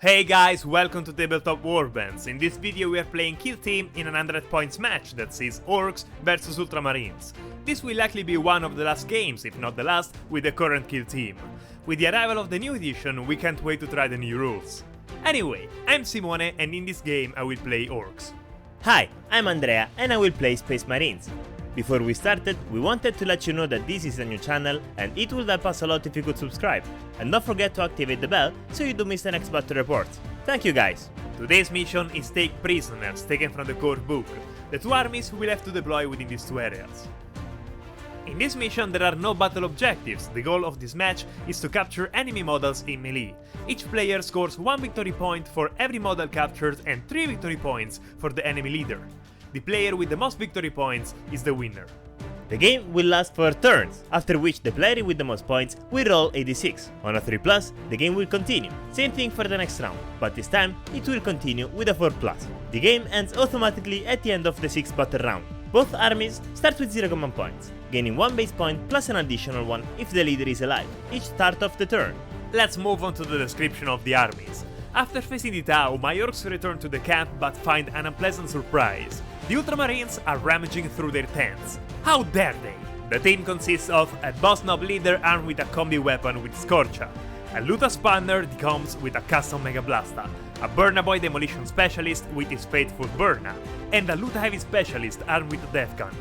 Hey guys, welcome to Tabletop Warbands. In this video we are playing Kill Team in an 100 points match that sees Orks vs Ultramarines. This will likely be one of the last games, if not the last, with the current Kill Team. With the arrival of the new edition, we can't wait to try the new rules. Anyway, I'm Simone and in this game I will play Orks. Hi, I'm Andrea and I will play Space Marines. Before we started, we wanted to let you know that this is a new channel and it will help us a lot if you could subscribe. And don't forget to activate the bell so you don't miss the next battle report. Thank you guys! Today's mission is take prisoners taken from the core book, the two armies we will have to deploy within these two areas. In this mission there are no battle objectives, the goal of this match is to capture enemy models in melee. Each player scores 1 victory point for every model captured and 3 victory points for the enemy leader. The player with the most victory points is the winner. The game will last 4 turns, after which the player with the most points will roll a d6. On a 3+, the game will continue. Same thing for the next round, but this time it will continue with a 4+. The game ends automatically at the end of the 6th battle round. Both armies start with 0 command points, gaining 1 base point plus an additional one if the leader is alive, each start of the turn. Let's move on to the description of the armies. After facing the Tau, my orcs return to the camp but find an unpleasant surprise. The Ultramarines are rummaging through their tents. How dare they! The team consists of a boss nob leader armed with a combi weapon with Scorcha, a Luta Spanner decoms with a custom Mega Blasta, a Burna Boy demolition specialist with his faithful Burna, and a Luta Heavy specialist armed with a Death Gun.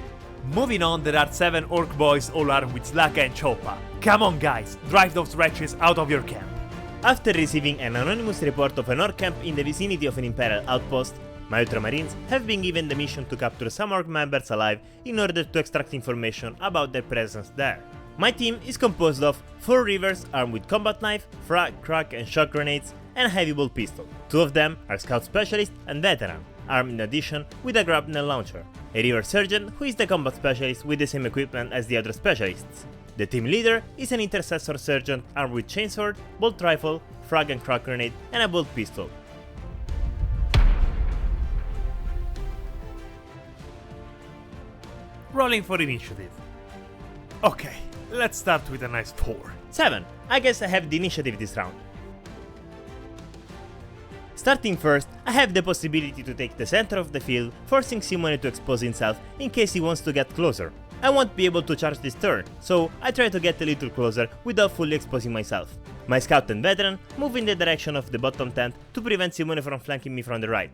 Moving on, there are 7 orc boys all armed with Slaka and Choppa. Come on guys, drive those wretches out of your camp. After receiving an anonymous report of an orc camp in the vicinity of an Imperial outpost, my Ultramarines have been given the mission to capture some orc members alive in order to extract information about their presence there. My team is composed of 4 Reivers armed with combat knife, frag, Krak and shock grenades, and a heavy bolt pistol. 2 of them are scout specialist and veteran, armed in addition with a Grapnel Launcher. A Reiver Sergeant who is the combat specialist with the same equipment as the other specialists. The team leader is an Intercessor Sergeant armed with Chainsword, bolt rifle, frag and crack grenade, and a bolt pistol. Rolling for initiative. Okay, let's start with a nice 4. 7. I guess I have the initiative this round. Starting first, I have the possibility to take the center of the field, forcing Simone to expose himself in case he wants to get closer. I won't be able to charge this turn, so I try to get a little closer without fully exposing myself. My scout and veteran move in the direction of the bottom tent to prevent Simone from flanking me from the right.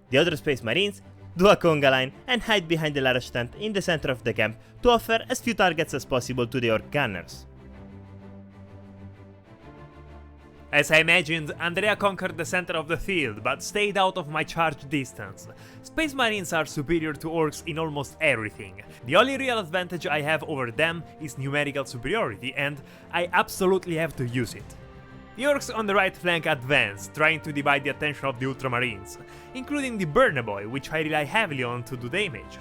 The other Space Marines do a conga line and hide behind the large tent in the center of the camp to offer as few targets as possible to the orc gunners. As I imagined, Andrea conquered the center of the field, but stayed out of my charge distance. Space Marines are superior to orcs in almost everything. The only real advantage I have over them is numerical superiority, and I absolutely have to use it. The orcs on the right flank advance, trying to divide the attention of the Ultramarines, including the Burna Boy, which I rely heavily on to do damage.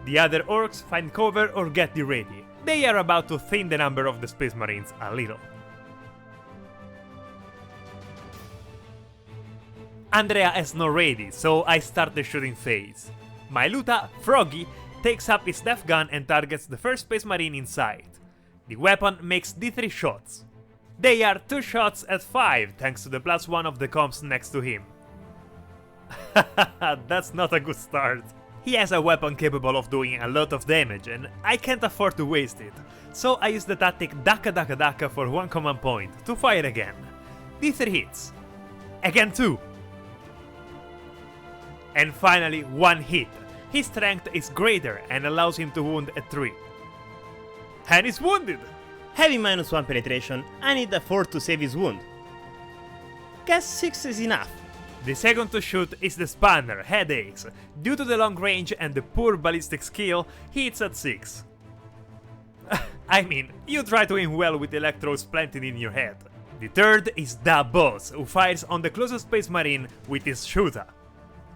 The other orcs find cover or get ready. They are about to thin the number of the Space Marines a little. Andrea has no ready, so I start the shooting phase. My Luta, Froggy, takes up his Death Gun and targets the first Space Marine in sight. The weapon makes D3 shots. They are 2 shots at 5 thanks to the +1 of the comps next to him. That's not a good start. He has a weapon capable of doing a lot of damage and I can't afford to waste it, so I use the tactic Daka Daka Daka for 1 command point to fire again. D3 hits. Again 2. And finally 1 hit. His strength is greater and allows him to wound at 3. And he's wounded! Having -1 penetration, I need a 4 to save his wound. Guess 6 is enough. The second to shoot is the Spanner, Headaches. Due to the long range and the poor ballistic skill, he hits at 6. I mean, you try to aim well with electrodes planted in your head. The third is the boss, who fires on the closest Space Marine with his shooter.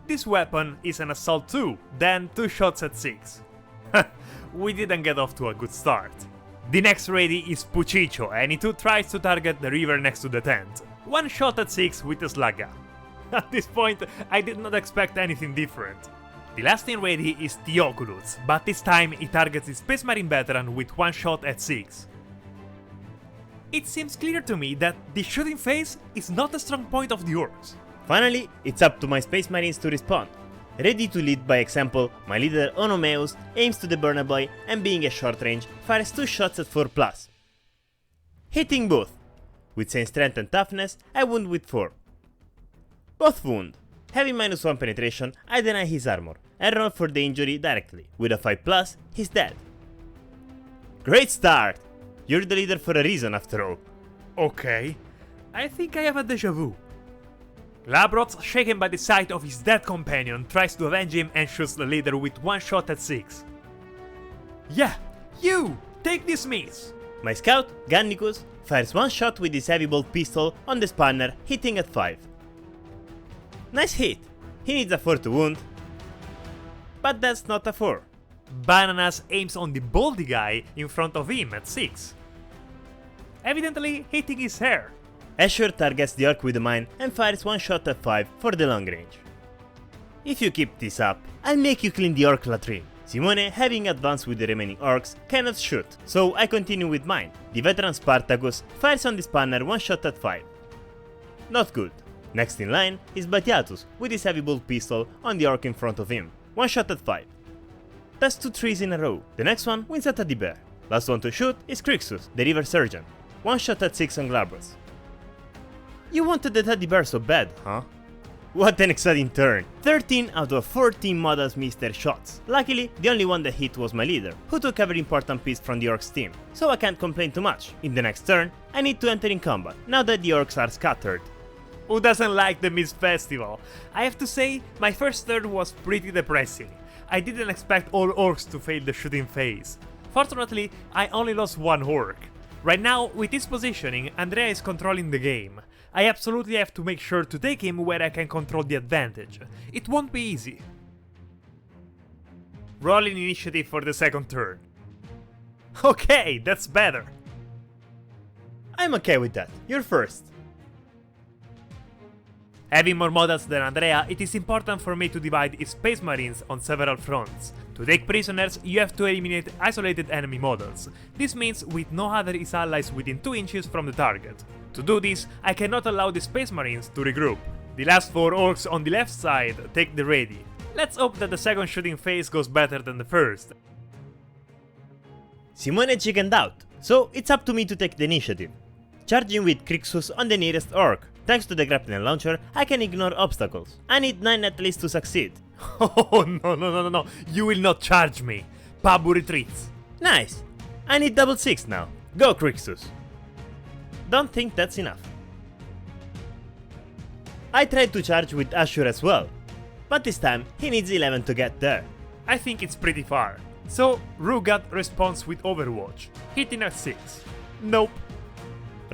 This weapon is an assault 2, then 2 shots at 6. We didn't get off to a good start. The next ready is Puchicho, and he too tries to target the river next to the tent. 1 shot at 6 with a Slugga. At this point, I did not expect anything different. The last in ready is Theoculus, but this time he targets the Space Marine veteran with 1 shot at 6. It seems clear to me that the shooting phase is not a strong point of the orcs. Finally, it's up to my Space Marines to respond. Ready to lead by example, my leader Onomeus aims to the burner boy and being at short range, fires 2 shots at 4+. Hitting both. With same strength and toughness, I wound with 4. Both wound. Having -1 penetration, I deny his armor, and roll for the injury directly. With a 5+, he's dead. Great start! You're the leader for a reason after all. Okay, I think I have a déjà vu. Labroth, shaken by the sight of his dead companion, tries to avenge him and shoots the leader with 1 shot at 6. Yeah, you! Take this miss! My scout, Gannicus, fires 1 shot with his heavy bolt pistol on the spanner, hitting at 5. Nice hit! He needs a 4 to wound. But that's not a 4. Bananas aims on the baldy guy in front of him at 6. Evidently hitting his hair. Asher targets the orc with a mine and fires 1 shot at 5 for the long range. If you keep this up, I'll make you clean the orc latrine. Simone, having advanced with the remaining orcs, cannot shoot, so I continue with mine. The veteran Spartacus fires on the spanner 1 shot at 5. Not good. Next in line is Batiatus with his heavy bolt pistol on the orc in front of him, 1 shot at 5. That's 2 trees in a row. The next one wins a teddy bear. Last one to shoot is Crixus, the Reiver Sergeant, 1 shot at 6 on Glabros. You wanted the teddy bear so bad, huh? What an exciting turn! 13 out of 14 models missed their shots. Luckily, the only one that hit was my leader, who took every important piece from the orcs team, so I can't complain too much. In the next turn, I need to enter in combat, now that the orcs are scattered. Who doesn't like the Mist Festival? I have to say, my first turn was pretty depressing. I didn't expect all orcs to fail the shooting phase. Fortunately, I only lost 1 orc. Right now, with his positioning, Andrea is controlling the game. I absolutely have to make sure to take him where I can control the advantage. It won't be easy. Rolling initiative for the second turn. Okay, that's better. I'm okay with that. You're first. Having more models than Andrea, it is important for me to divide his Space Marines on several fronts. To take prisoners, you have to eliminate isolated enemy models. This means with no other his allies within 2 inches from the target. To do this, I cannot allow the Space Marines to regroup. The last 4 orcs on the left side take the ready. Let's hope that the second shooting phase goes better than the first. Simone chickened out, so it's up to me to take the initiative. Charging with Crixus on the nearest orc. Thanks to the Grapnel Launcher, I can ignore obstacles. I need 9 at least to succeed. Oh no, you will not charge me. Pabu retreats. Nice! I need double 6 now. Go Crixus! Don't think that's enough. I tried to charge with Ashur as well, but this time he needs 11 to get there. I think it's pretty far. So Rugat responds with Overwatch, hitting at 6. Nope.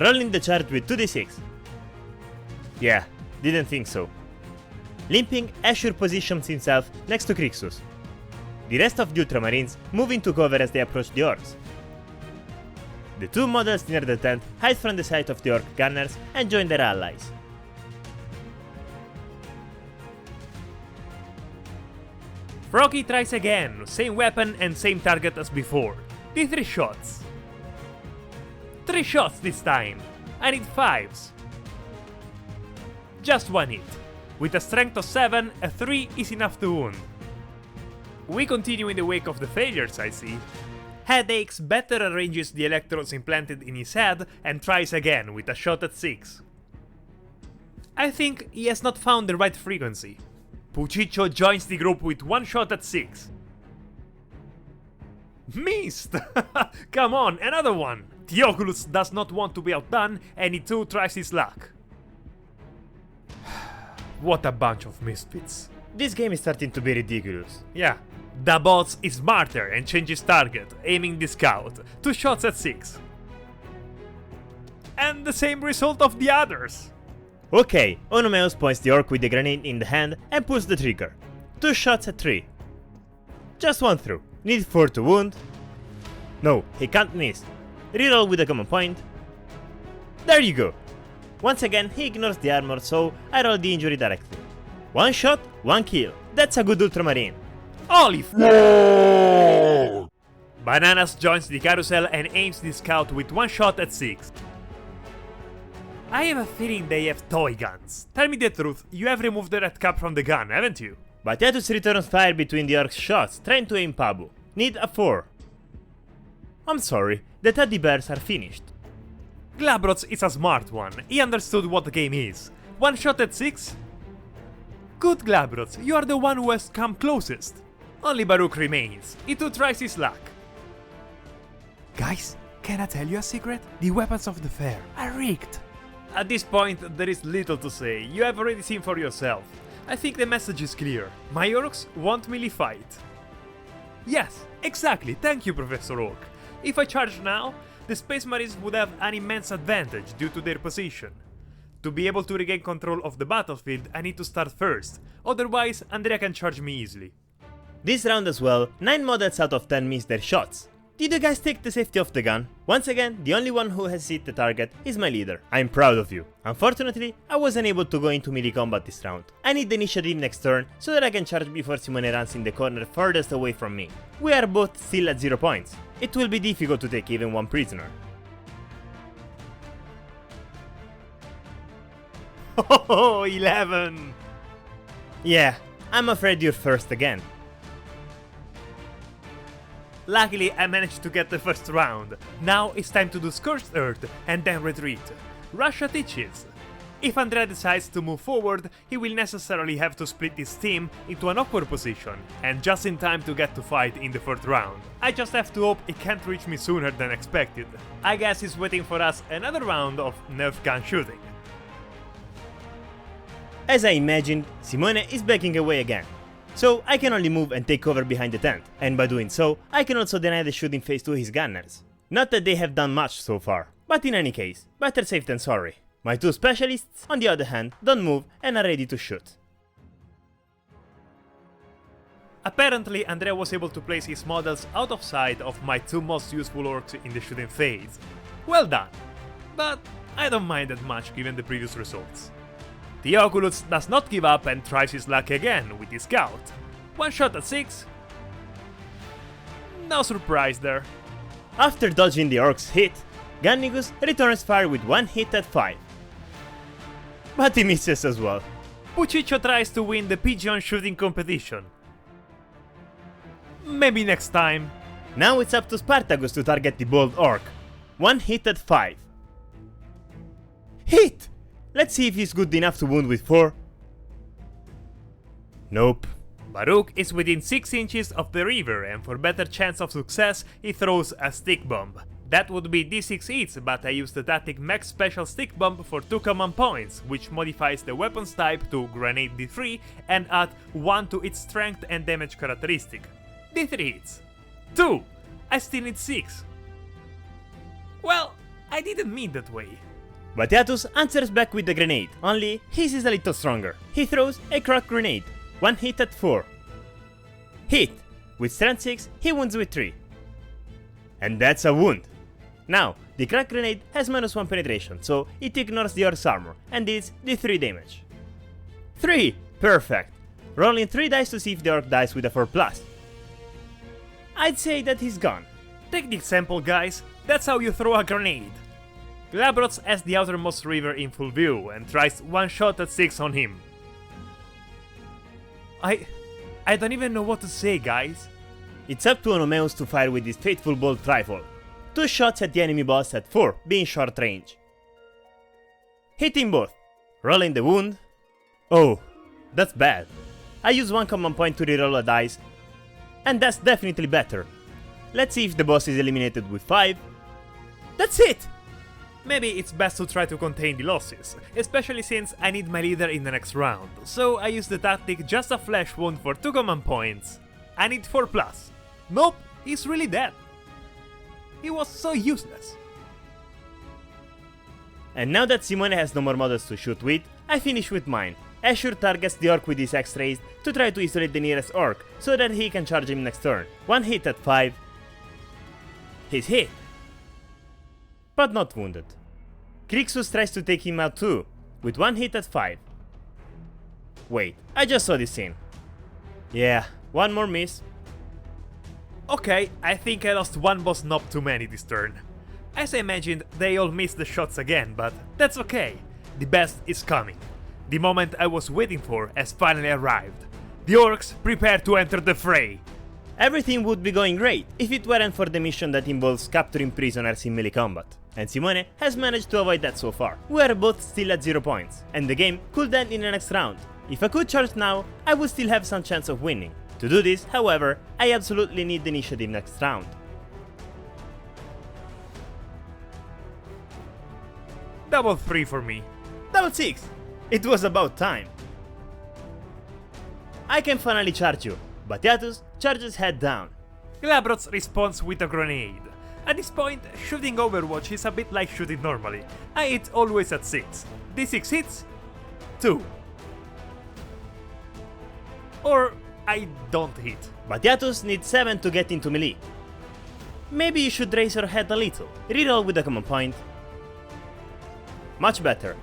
Rolling the charge with 2d6. Yeah, didn't think so. Limping, Ashur positions himself next to Crixus. The rest of the Ultramarines move into cover as they approach the orcs. The 2 models near the tent hide from the sight of the orc gunners and join their allies. Froggy tries again, same weapon and same target as before. The 3 shots. 3 shots this time. I need 5s. Just 1 hit. With a strength of 7, a 3 is enough to wound. We continue in the wake of the failures, I see. Headaches better arranges the electrodes implanted in his head and tries again with a shot at 6. I think he has not found the right frequency. Puciccio joins the group with 1 shot at 6. Missed! Come on, another one! Theoculus does not want to be outdone and he too tries his luck. What a bunch of misfits. This game is starting to be ridiculous. Yeah, Dabots is smarter and changes target, aiming the scout. 2 shots at 6. And the same result of the others. Okay, Onomeus points the orc with the grenade in the hand and pulls the trigger. 2 shots at 3. Just 1 through. Need 4 to wound. No, he can't miss. Reroll with a common point. There you go. Once again, he ignores the armor, so I roll the injury directly. 1 shot, 1 kill. That's a good Ultramarine. Holy f***! No! Bananas joins the carousel and aims the scout with 1 shot at 6. I have a feeling they have toy guns. Tell me the truth, you have removed the red cap from the gun, haven't you? Batrep returns fire between the orc's shots, trying to aim Pabu. Need a 4. I'm sorry, the teddy bears are finished. Glabrots is a smart one, he understood what the game is. One shot at 6? Good Glabrots, you are the one who has come closest. Only Baruch remains, he too tries his luck. Guys, can I tell you a secret? The weapons of the fair are rigged. At this point, there is little to say, you have already seen for yourself. I think the message is clear, my orcs won't melee fight. Yes, exactly, thank you Professor Orc. If I charge now, the Space Marines would have an immense advantage due to their position. To be able to regain control of the battlefield, I need to start first, otherwise Andrea can charge me easily. This round as well, 9 models out of 10 missed their shots. Did you guys take the safety of the gun? Once again, the only one who has hit the target is my leader. I'm proud of you. Unfortunately, I wasn't able to go into melee combat this round. I need the initiative next turn so that I can charge before Simone runs in the corner furthest away from me. We are both still at 0 points. It will be difficult to take even one prisoner. Oh, 11! Yeah, I'm afraid you're first again. Luckily, I managed to get the first round. Now it's time to do Scorched Earth and then retreat. Russia teaches. If Andrea decides to move forward, he will necessarily have to split his team into an awkward position, and just in time to get to fight in the 4th round. I just have to hope he can't reach me sooner than expected. I guess he's waiting for us another round of nerf gun shooting. As I imagined, Simone is backing away again. So I can only move and take cover behind the tent, and by doing so, I can also deny the shooting phase to his gunners. Not that they have done much so far, but in any case, better safe than sorry. My 2 specialists, on the other hand, don't move and are ready to shoot. Apparently, Andrea was able to place his models out of sight of my 2 most useful orcs in the shooting phase. Well done, but I don't mind that much given the previous results. The Oculus does not give up and tries his luck again with his scout. One shot at 6? No surprise there. After dodging the orc's hit, Gannigus returns fire with 1 hit at 5. But he misses as well. Puciccio tries to win the pigeon shooting competition. Maybe next time. Now it's up to Spartacus to target the bold orc. 1 hit at 5. Hit! Let's see if he's good enough to wound with 4. Nope. Baruch is within 6 inches of the Reiver, and for better chance of success, he throws a stick bomb. That would be d6 hits, but I used the tactic Max Special Stick Bomb for 2 command points, which modifies the weapon's type to Grenade d3 and add 1 to its strength and damage characteristic. d3 hits. 2! I still need 6. Well, I didn't mean that way. Batiatus answers back with the grenade, only his is a little stronger. He throws a Krak grenade. 1 hit at 4. Hit! With strength 6, he wounds with 3. And that's a wound. Now, the Krak grenade has -1 penetration, so it ignores the orc's armor, and deals the 3 damage. 3! Perfect! Rolling 3 dice to see if the orc dies with a 4+. I'd say that he's gone. Take the example, guys. That's how you throw a grenade. Glabrots has the outermost Reiver in full view and tries 1 shot at 6 on him. I don't even know what to say, guys. It's up to Onomeus to fire with his fateful bolt rifle. 2 shots at the enemy boss at 4, being short range. Hitting both. Rolling the wound. Oh, that's bad. I use 1 command point to reroll a dice, and that's definitely better. Let's see if the boss is eliminated with 5. That's it! Maybe it's best to try to contain the losses, especially since I need my leader in the next round, so I use the tactic Just a Flesh Wound for 2 command points. I need 4+. Nope, he's really dead. He was so useless. And now that Simone has no more models to shoot with, I finish with mine. Ashur targets the orc with his X-rays to try to isolate the nearest orc, so that he can charge him next turn. 1 hit at 5. He's hit, but not wounded. Crixus tries to take him out too, with 1 hit at 5. Wait, I just saw this scene. Yeah, 1 more miss. Okay, I think I lost 1 boss knob too many this turn. As I imagined, they all missed the shots again, but that's okay. The best is coming. The moment I was waiting for has finally arrived. The orcs prepare to enter the fray. Everything would be going great if it weren't for the mission that involves capturing prisoners in melee combat. And Simone has managed to avoid that so far. We are both still at 0 points, and the game could end in the next round. If I could charge now, I would still have some chance of winning. To do this, however, I absolutely need the initiative next round. Double 3 for me. Double 6! It was about time. I can finally charge you. Batiatus charges head down. Glabrots responds with a grenade. At this point, shooting Overwatch is a bit like shooting normally. I hit always at 6. D6 hits, 2. Or I don't hit. Batiatus needs 7 to get into melee. Maybe you should raise your head a little. Reroll with a command point. Much better.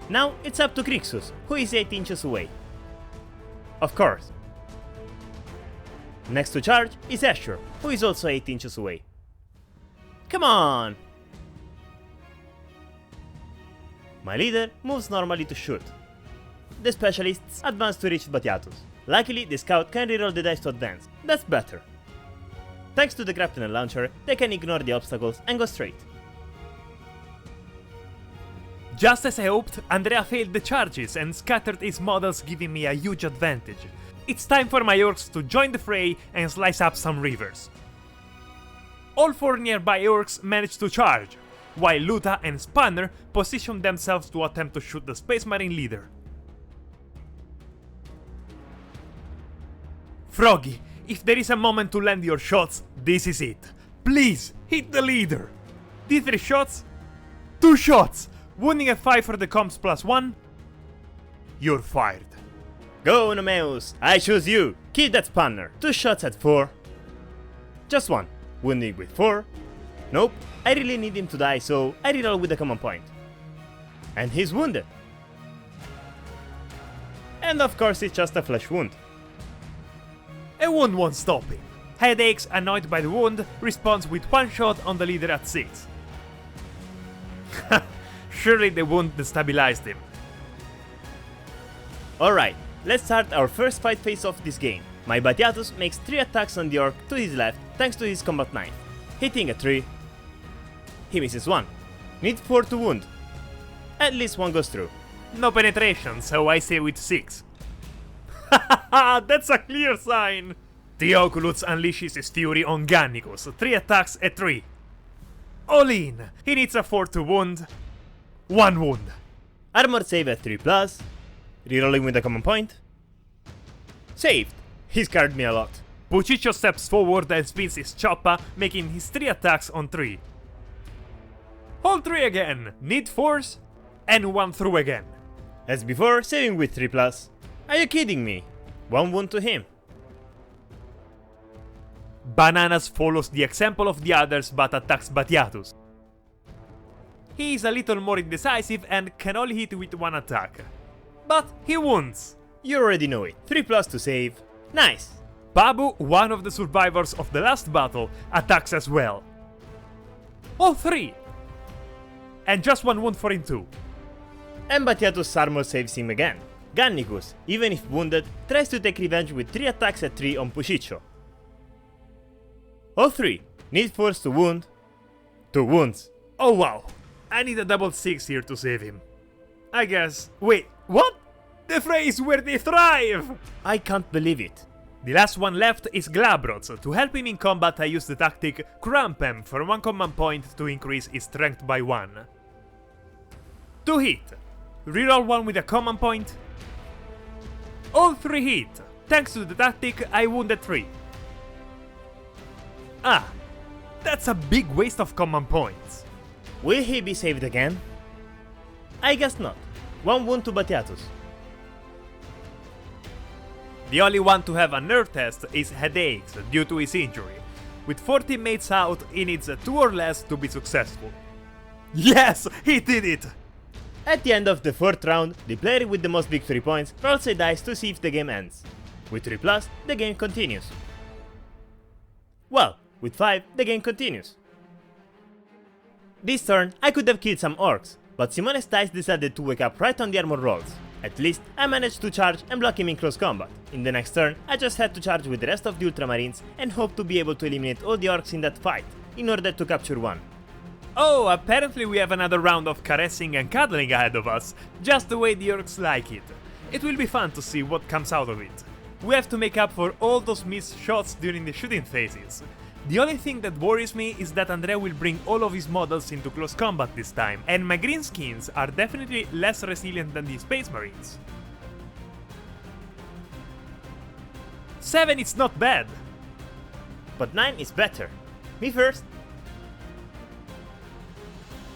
Now it's up to Crixus, who is 8 inches away. Of course. Next to charge is Asher, who is also 8 inches away. Come on! My leader moves normally to shoot. The specialists advance to reach Batiatus. Luckily, the scout can reroll the dice to advance. That's better. Thanks to the Grapnel Launcher, they can ignore the obstacles and go straight. Just as I hoped, Andrea failed the charges and scattered his models, giving me a huge advantage. It's time for my orcs to join the fray and slice up some reavers. All 4 nearby orcs managed to charge, while Luta and Spanner positioned themselves to attempt to shoot the Space Marine leader. Froggy, if there is a moment to land your shots, this is it. Please, hit the leader! D3 shots? 2 shots! Wounding at 5 for the comms +1. You're fired. Go, Nomeus! I choose you! Kill that Spanner! 2 shots at 4. Just 1. Wounding with 4. Nope, I really need him to die, so I reroll with a command point. And he's wounded. And of course it's just a flesh wound. A wound won't stop him. Headaches, annoyed by the wound, responds with 1 shot on the leader at 6. Surely the wound destabilized him. Alright, let's start our first fight phase of this game. My Batiatus makes 3 attacks on the orc to his left thanks to his combat knife. Hitting a 3. He misses 1. Need 4 to wound. At least 1 goes through. No penetration, so I say with 6. Hahaha, that's a clear sign! Theoculus unleashes his fury on Gannicus, 3 attacks at 3. All in! He needs a 4 to wound. 1 wound. Armor save at 3+. Rerolling with a command point. Saved! He scared me a lot. Puciccio steps forward and spins his choppa, making his 3 attacks on 3. All 3 again! Need 4s, and 1 through again. As before, saving with 3+. Are you kidding me? 1 wound to him. Bananas follows the example of the others but attacks Batiatus. He is a little more indecisive and can only hit with 1 attack. But he wounds. You already know it. 3+ to save. Nice! Babu, one of the survivors of the last battle, attacks as well. All 3! And just 1 wound for him too. And Batiatus' armor saves him again. Gannicus, even if wounded, tries to take revenge with 3 attacks at 3 on Puciccio. All 3. Need 4s to wound. 2 wounds. Oh wow, I need a double 6 here to save him. I guess... Wait, what? The fray is where they thrive! I can't believe it. The last one left is Glabrots. To help him in combat I use the tactic Cramp him for 1 command point to increase his strength by 1. To hit. Reroll 1 with a command point. All 3 hit. Thanks to the tactic I wounded 3. Ah, that's a big waste of command points. Will he be saved again? I guess not. 1 wound to Batiatus. The only one to have a nerve test is Headaches due to his injury. With 4 teammates out, he needs 2 or less to be successful. Yes, he did it! At the end of the 4th round, the player with the most victory points rolls a dice to see if the game ends. With 3+, the game continues. Well, with 5, the game continues. This turn, I could have killed some orcs, but Simone's dice decided to wake up right on the armor rolls. At least, I managed to charge and block him in close combat. In the next turn, I just had to charge with the rest of the Ultramarines and hope to be able to eliminate all the orcs in that fight, in order to capture one. Oh, apparently we have another round of caressing and cuddling ahead of us, just the way the orcs like it. It will be fun to see what comes out of it. We have to make up for all those missed shots during the shooting phases. The only thing that worries me is that Andrea will bring all of his models into close combat this time, and my Greenskins are definitely less resilient than the Space Marines. 7 is not bad! But 9 is better. Me first.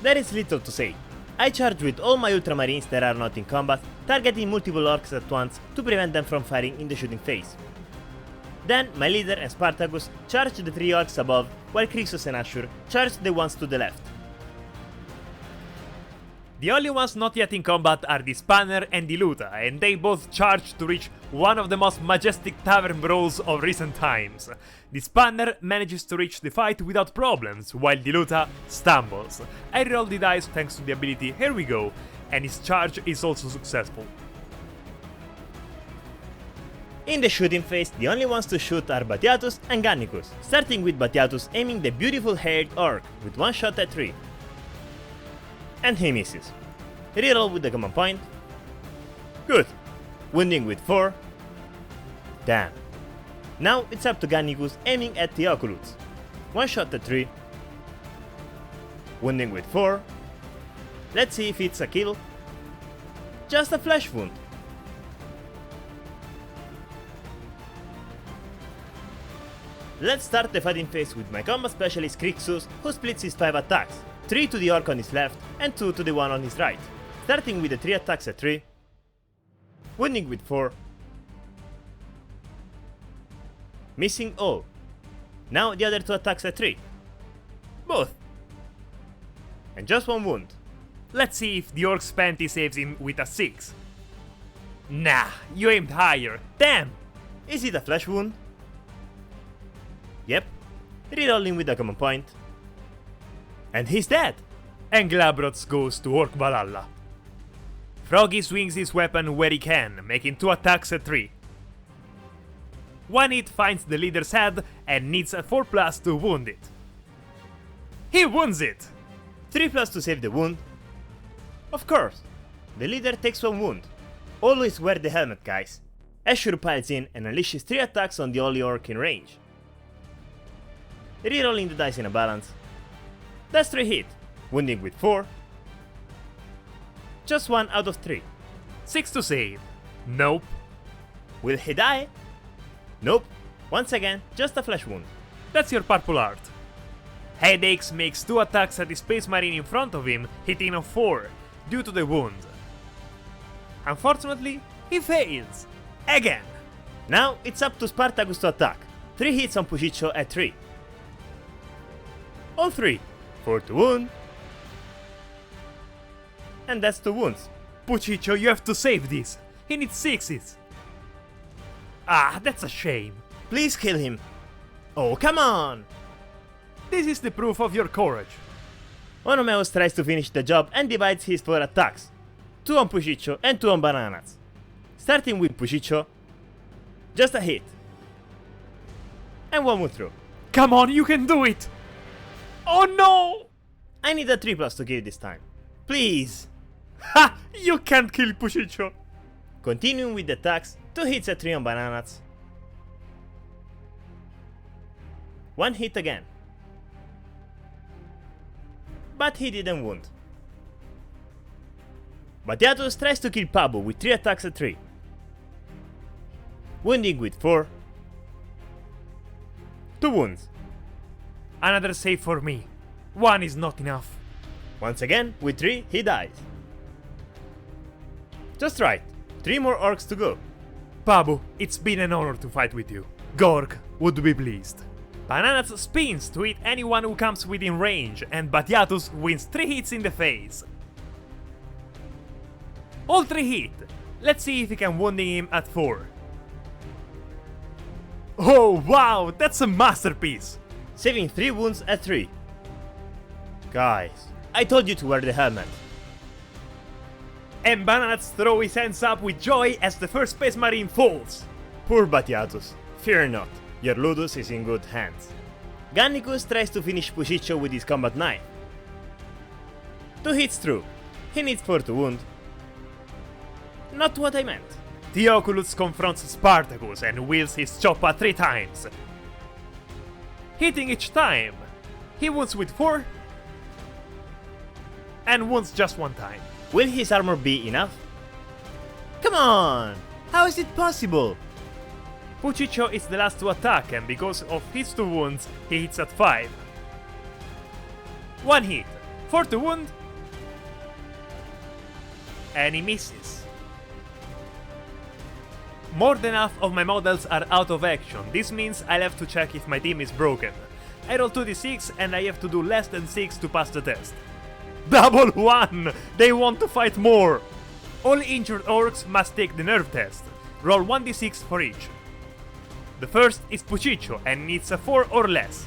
There is little to say. I charge with all my Ultramarines that are not in combat, targeting multiple orcs at once to prevent them from firing in the shooting phase. Then my leader and Spartacus charged the 3 orcs above, while Krixos and Ashur charged the ones to the left. The only ones not yet in combat are the Spanner and the Luta, and they both charged to reach one of the most majestic tavern brawls of recent times. The Spanner manages to reach the fight without problems, while the Luta stumbles. I rolled the dice thanks to the ability Here We Go, and his charge is also successful. In the shooting phase, the only ones to shoot are Batiatus and Gannicus, starting with Batiatus aiming the beautiful haired orc with one shot at 3. And he misses. Reroll with the command point. Good. Wounding with 4. Damn. Now it's up to Gannicus aiming at the Oculus. One shot at 3. Wounding with 4. Let's see if it's a kill. Just a flesh wound. Let's start the fighting phase with my combat specialist Krixos, who splits his 5 attacks, 3 to the orc on his left and 2 to the one on his right, starting with the 3 attacks at 3, wounding with 4, missing all. Now the other 2 attacks at 3, both, and just 1 wound. Let's see if the orc's panty saves him with a 6. Nah, you aimed higher, damn! Is it a flesh wound? Yep. Rerolling with the command point. And he's dead! And Glabrots goes to Orc Valhalla. Froggy swings his weapon where he can, making 2 attacks at 3. One hit finds the leader's head and needs a 4+ to wound it. He wounds it! 3+ to save the wound. Of course, the leader takes 1 wound. Always wear the helmet, guys. Ashur piles in and unleashes 3 attacks on the only orc in range. Rerolling the dice in a balance. That's 3 hit, wounding with 4. Just 1 out of 3. 6 to save. Nope. Will he die? Nope. Once again, just a flesh wound. That's your purple art. Headaches makes 2 attacks at the Space Marine in front of him, hitting a 4, due to the wound. Unfortunately, he fails. Again. Now it's up to Spartacus to attack. 3 hits on Puciccio at 3. All 3. 4 to wound. And that's 2 wounds. Puciccio, you have to save this. He needs 6s. Ah, that's a shame. Please kill him. Oh, come on! This is the proof of your courage. Onomeus tries to finish the job and divides his 4 attacks. 2 on Puciccio and 2 on Bananas. Starting with Puciccio. Just a hit. And 1 wound through. Come on, you can do it! Oh no! I need a 3+ to kill this time. Please! Ha! You can't kill Puciccio! Continuing with the attacks, 2 hits at 3 on Bananas. 1 hit again. But he didn't wound. Batiatus tries to kill Pabu with 3 attacks at 3. Wounding with 4. 2 wounds. Another save for me. 1 is not enough. Once again, with 3, he dies. Just right. 3 more orcs to go. Pabu, it's been an honor to fight with you. Gorg would be pleased. Bananas spins to hit anyone who comes within range, and Batiatus wins 3 hits in the face. All 3 hit. Let's see if he can wound him at 4. Oh wow, that's a masterpiece! Saving 3 wounds at 3. Guys, I told you to wear the helmet. And Bananats throw his hands up with joy as the first Space Marine falls. Poor Batiatus. Fear not, your Ludus is in good hands. Gannicus tries to finish Puciccio with his combat knife. 2 hits through. He needs 4 to wound. Not what I meant. Theoculus confronts Spartacus and wields his choppa 3 times. Hitting each time, he wounds with 4 and wounds just 1 time. Will his armor be enough? Come on! How is it possible? Puciccio is the last to attack, and because of his 2 wounds, he hits at 5. 1 hit, 4 to wound, and he misses. More than half of my models are out of action. This means I'll have to check if my team is broken. I roll 2d6 and I have to do less than 6 to pass the test. Double 1! They want to fight more! All injured orcs must take the nerve test. Roll 1d6 for each. The first is Puciccio and needs a 4 or less.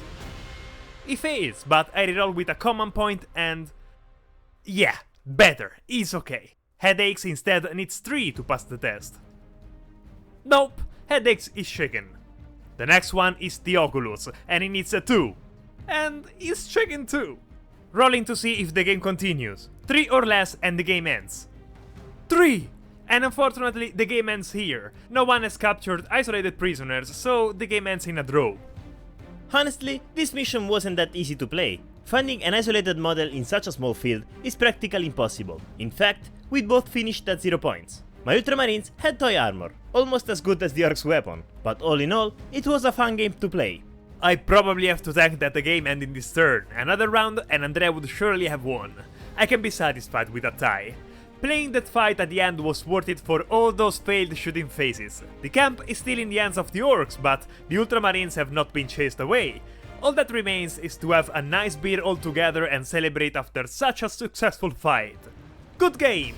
He fails, but I reroll with a command point and... yeah, better, he's okay. Headaches instead needs 3 to pass the test. Nope, Headaches is shaken. The next one is Theoculus, and he needs a 2. And he's shaken too. Rolling to see if the game continues. 3 or less and the game ends. 3! And unfortunately the game ends here. No one has captured isolated prisoners, so the game ends in a draw. Honestly, this mission wasn't that easy to play. Finding an isolated model in such a small field is practically impossible. In fact, we both finished at 0 points. My Ultramarines had toy armor, almost as good as the Orcs' weapon, but all in all, it was a fun game to play. I probably have to thank that the game ended this turn. Another round and Andrea would surely have won. I can be satisfied with a tie. Playing that fight at the end was worth it for all those failed shooting phases. The camp is still in the hands of the Orcs, but the Ultramarines have not been chased away. All that remains is to have a nice beer all together and celebrate after such a successful fight. Good game!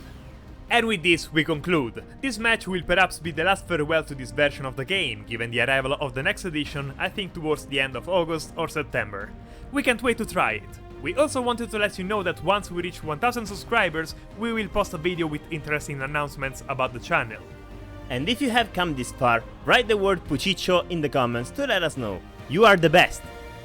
And with this we conclude. This match will perhaps be the last farewell to this version of the game, given the arrival of the next edition, I think towards the end of August or September. We can't wait to try it. We also wanted to let you know that once we reach 1000 subscribers, we will post a video with interesting announcements about the channel. And if you have come this far, write the word Puciccio in the comments to let us know. You are the best!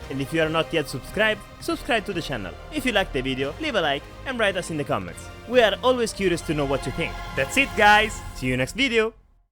And if you are not yet subscribed, subscribe to the channel. If you liked the video, leave a like and write us in the comments. We are always curious to know what you think. That's it, guys! See you next video!